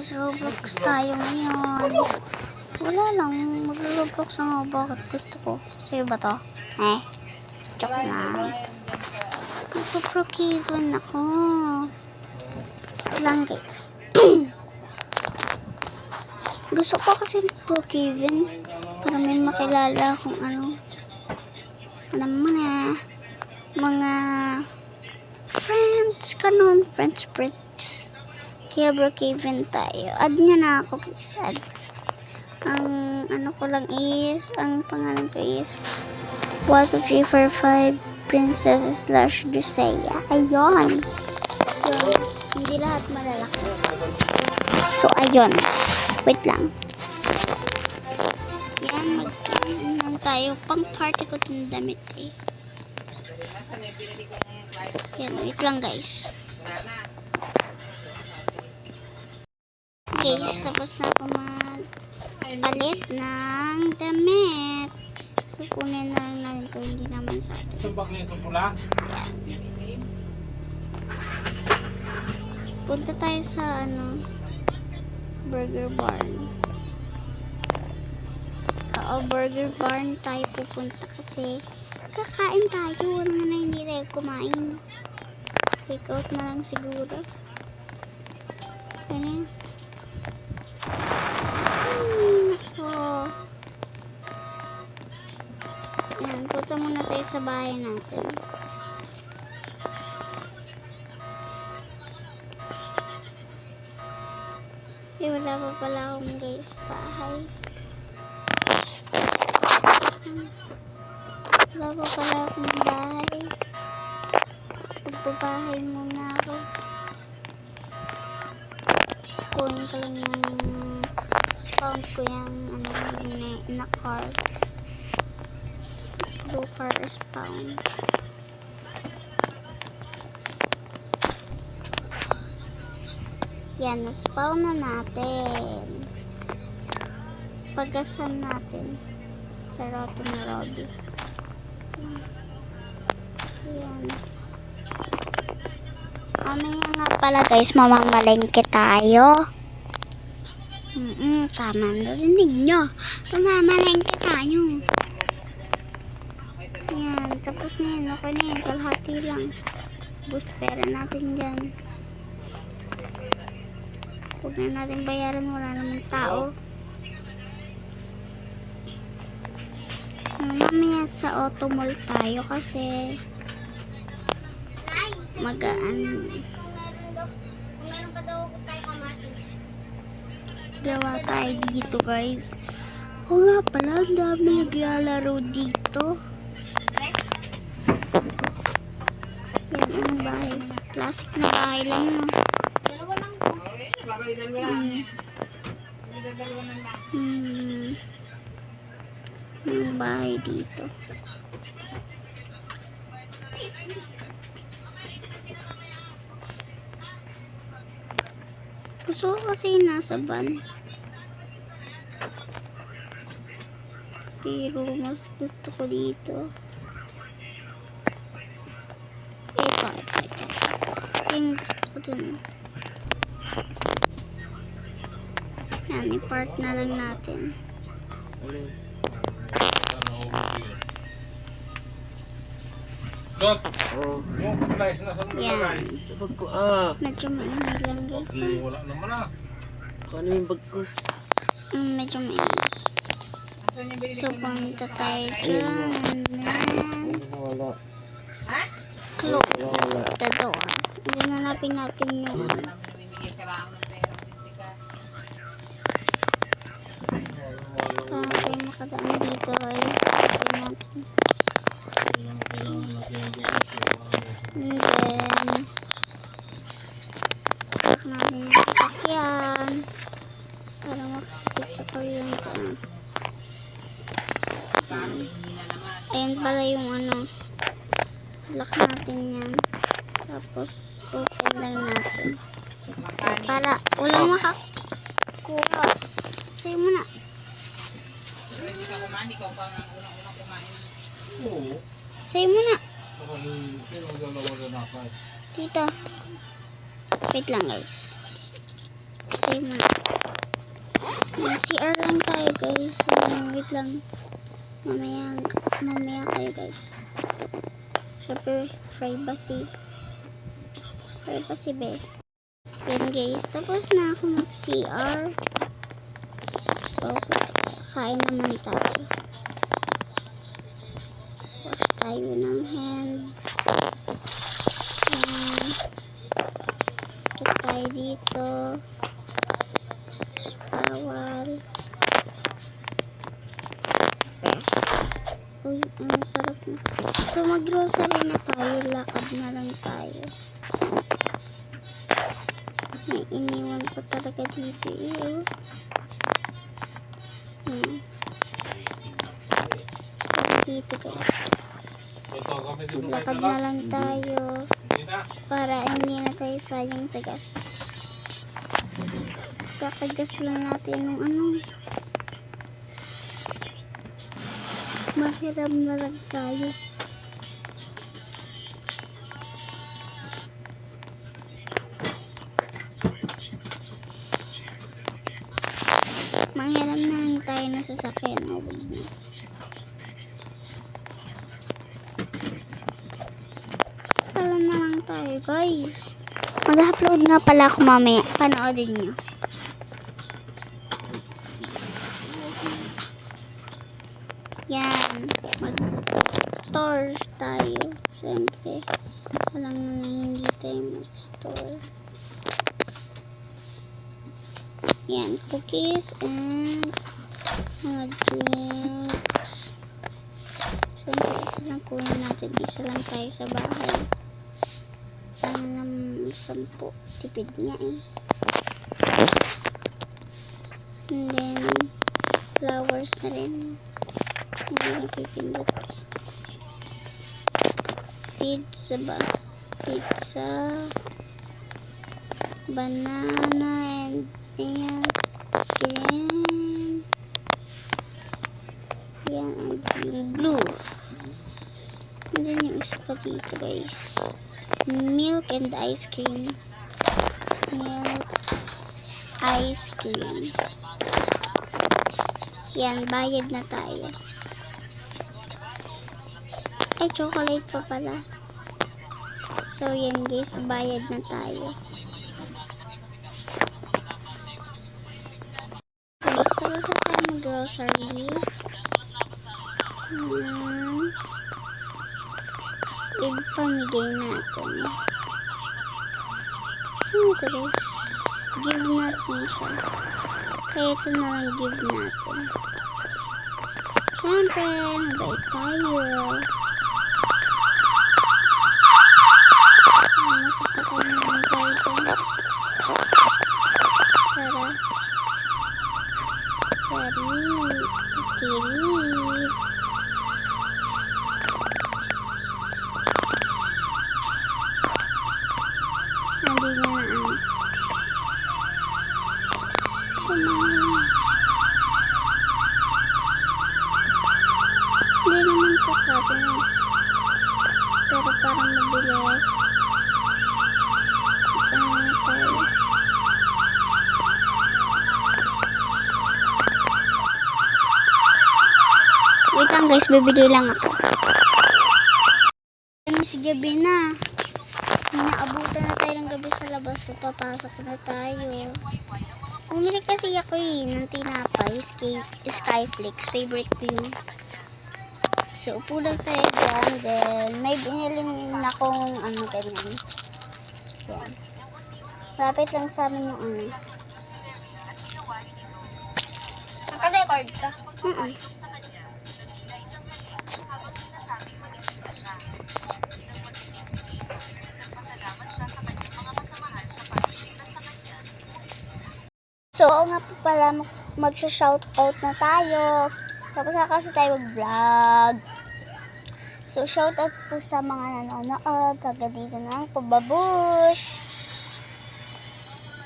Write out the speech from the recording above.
guys, Roblox tayo ngayon. Wala lang, mag-Roblox na ako. Bakit gusto ko? Sa'yo ba to? Joke lang. Magpo-Brookhaven ako. Lang guys. Gusto ko kasi Brookhaven para may makilala kung ano. Alam mo na, mga friends, kanon, friends. Kaya Brookhaven tayo. Add nyo na ako guys. Add. Ang ano ko lang is, ang pangalan ko is 12345 Princess / Dusea. Ayun. Hindi lahat malalaki. So ayun. Wait lang. Yan, magkakaroon tayo. Pang party ko itong damit eh. Yan, wait lang guys. Guys, tapos na ako magpalit ng damit. So, kunin na lang natin ito. Hindi naman sa atin. Subak niya itong pula? Yan. Punta tayo sa Burger Barn. Burger Barn tayo pupunta kasi kakain tayo. Ano na hindi tayo kumain. Take out na lang siguro. Ano? Ayan, punta muna tayo sa bahay natin. Wala pa pala akong guys bahay. Wala pa pala akong bahay. Magbabahay muna ako. Kunin ko lang yung spawn ko yung na car. Blue car spawn. Yan, na-spawn na natin. Pagasan natin sa Roto na Robby. Yan. Mamaya nga pala guys, mamamalengke tayo. Tama, narinig nyo. Mamamalengke tayo. Yan, tapos na yun. Okay na yun, kalahati lang. Bus pera natin dyan. Huwag na natin bayaran, wala namang tao. Mamaya sa Auto Mall tayo kasi magaan. Gawa tayo dito guys. O nga pala, ang dami naglalaro dito. Yan ang bahay. Classic na bahay lang yun. Yung bahay dito. Gusto ko kasi nasa van. Pero mas gusto ko dito. Ito. Yung gusto ko dun. Yan, i-park na lang natin. Yan. Sa bag ko, Medyo mainit lang guys. Wala naman Kano yung bag ko? Medyo mainit. So, punta tayo dyan. And then, Wala. close the door. Hanapin natin yung tayo makadaan dito ay hanapin natin. And then hanapin yung sasakyan para makasakit sa kuryente. Ayan pala yung lock natin yan, tapos open lang natin para walang makakuha. Sa'yo muna. Sa'yo muna. Dito. Wait lang guys. Sa'yo muna. May CR lang tayo guys. Wait lang. Mamaya kayo guys. Siyempre, privacy. Privacy be. Yan guys. Tapos na ako mag-CR. Okay. Kain naman tayo. Wash tayo ng hand. Ikit tayo dito. Bawal. Uy, ang sarap na. So, mag-grocery na tayo. Lakad na lang tayo. May iniwan ko talaga dito. Dito guys. Lakad na lang tayo. Para hindi na tayo sayang sa gas. Kakagas lang natin ng mahiram na lang tayo. Manghiram na lang tayo na sasakyan. Pala na lang tayo guys. Mag-upload nga pala ako mamaya. Panoodin nyo. Yan. Mag-store tayo. Siyempre. Alam mo na hindi tayo mag-store. Yan. Cookies and mga drinks. Siyempre, isa lang kunin natin. Isa lang tayo sa bahay. Ano naman 10. Tipid niya eh. And then, flowers na rin. Hindi napipindot. Pizza ba? Pizza. Banana and ayan. Yan ang blue. And then yung isa pa dito guys. Milk and ice cream. Milk. Ice cream. Yan, bayad na tayo. Ay, chocolate pa pala. So, yan guys, bayad na tayo. Guys, tapos na tayo mag-grocery. Ipamigay natin. Sino ito guys? Give natin siya. Kaya ito na lang give natin. Siyempre, mabait tayo. Nakasakay naman tayo dyan. Cheese. Hindi niya na Hindi naman to sa atin eh. Pero parang mabilis. Tayo. Wait lang guys, bibili lang ako. Ano si gabi na. Naabutan na tayo ng gabi sa labas. So, papasok na tayo. Bumili kasi ako ng tinapay. Skyflakes. Favorite ko yun. So, upo lang tayo dyan. Then, may binili na akong ganyan. Yan. Lapit lang sa amin yung Naka-record ka? So, nga po pala, mag-shoutout na tayo. Tapos na kasi tayo mag-vlog. So, shoutout po sa mga nanonood. Taga dito na po, babush!